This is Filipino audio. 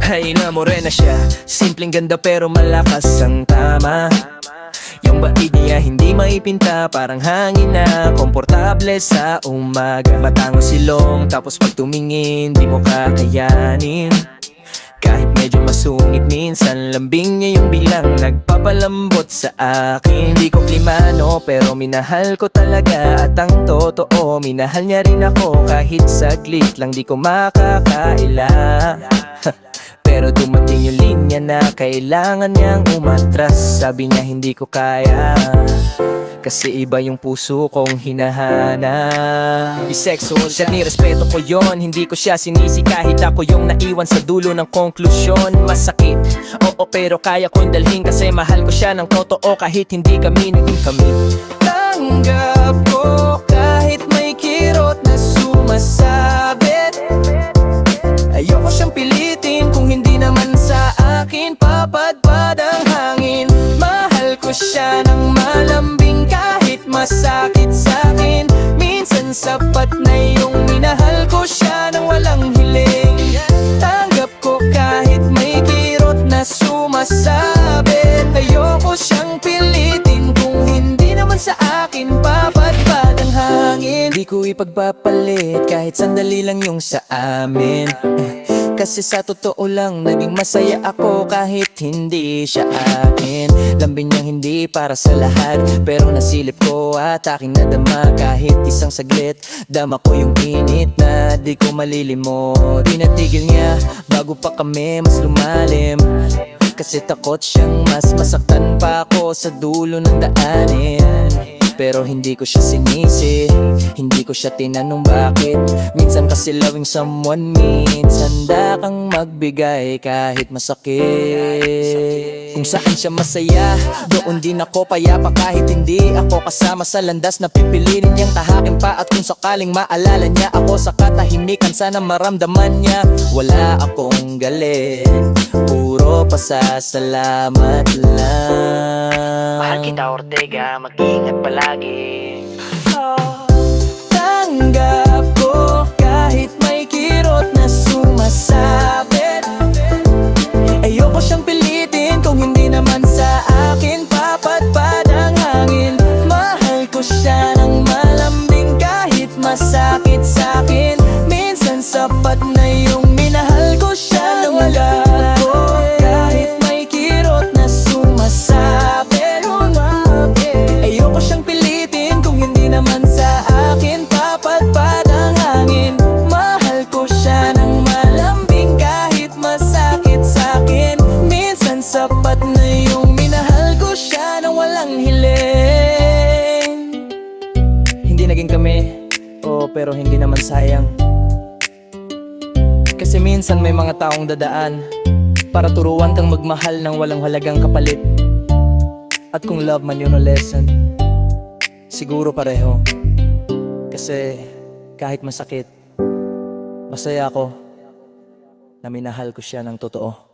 Ay na morena siya, simpleng ganda pero malakas ang tama. Yung bait niya hindi maipinta, parang hangin na komportable sa umaga. Matangos silong, tapos pag tumingin di mo kakayanin. Kahit medyo masungit minsan, lambing niya yung bilang nagpapalambot sa akin. Hindi ko klimano pero minahal ko talaga, at ang totoo minahal niya rin ako. Kahit saglit lang di ko makakaila. Pero dumating yung linya na kailangan niyang umatras. Sabi niya hindi ko kaya, kasi iba yung puso kong hinahanap. Bisexual siya, nirespeto ko yon, hindi ko siya sinisi kahit ako yung naiwan sa dulo ng konklusyon. Masakit, oo, pero kaya kong dalhin kasi mahal ko siya ng totoo kahit hindi kami naging kami. Tanggap ko kahit may kirot na sumasabit. Ayoko siyang pilitin kung hindi naman sa akin papadpad ang hangin. Mahal ko siya ng malambing kahit masakit sa'kin. Minsan sapat na yung minahal ko siya ng walang hiling. Tanggap ko kahit may kirot na sumasabit. Ayoko siyang pilitin kung hindi naman sa akin papadpad ang hangin. Di ko ipagpapalit kahit sandali lang yung sa amin. Kasi sa totoo lang naging masaya ako kahit hindi siya akin. Lambing niyang hindi para sa lahat, pero nasilip ko at aking nadama kahit isang saglit. Dama ko yung init na di ko malilimot. Tinatigil niya bago pa kami mas lumalim, kasi takot siyang mas masaktan pa ako sa dulo ng daanin. Pero hindi ko siya sinisi, hindi ko siya tinanong bakit. Minsan kasi loving someone means handa kang magbigay kahit masakit. Kung saan siya masaya, doon din ako payapa kahit hindi ako kasama sa landas na pipiliin niyang tahakin pa. At kung sakaling maalala niya ako sa katahimikan, sana maramdaman niya wala akong galit, puro pasasalamat lang. Mahal kita Ortega, mag-ingat palagi. Tanggap ko kahit may kirot na sumasabit. Ayoko siyang pilitin kung hindi naman sa akin papadpad ang hangin. Mahal ko siya ng malambing kahit masakit sa'kin. Minsan sapat na yung minahal ko siya ng wala ko. Kahit may kirot na sumasabit. Ayoko siyang pilitin kung hindi naman sa akin papadpad ang hangin. Mahal ko siya ng malambing kahit masakit sa'kin. Minsan sapat na yung minahal ko siya ng walang hiling. Hindi naging kami, pero hindi naman sayang. Kasi minsan may mga taong dadaan para turuan kang magmahal ng walang halagang kapalit. At kung love man yun o lesson, siguro pareho. Kasi kahit masakit, masaya ako na minahal ko siya ng totoo.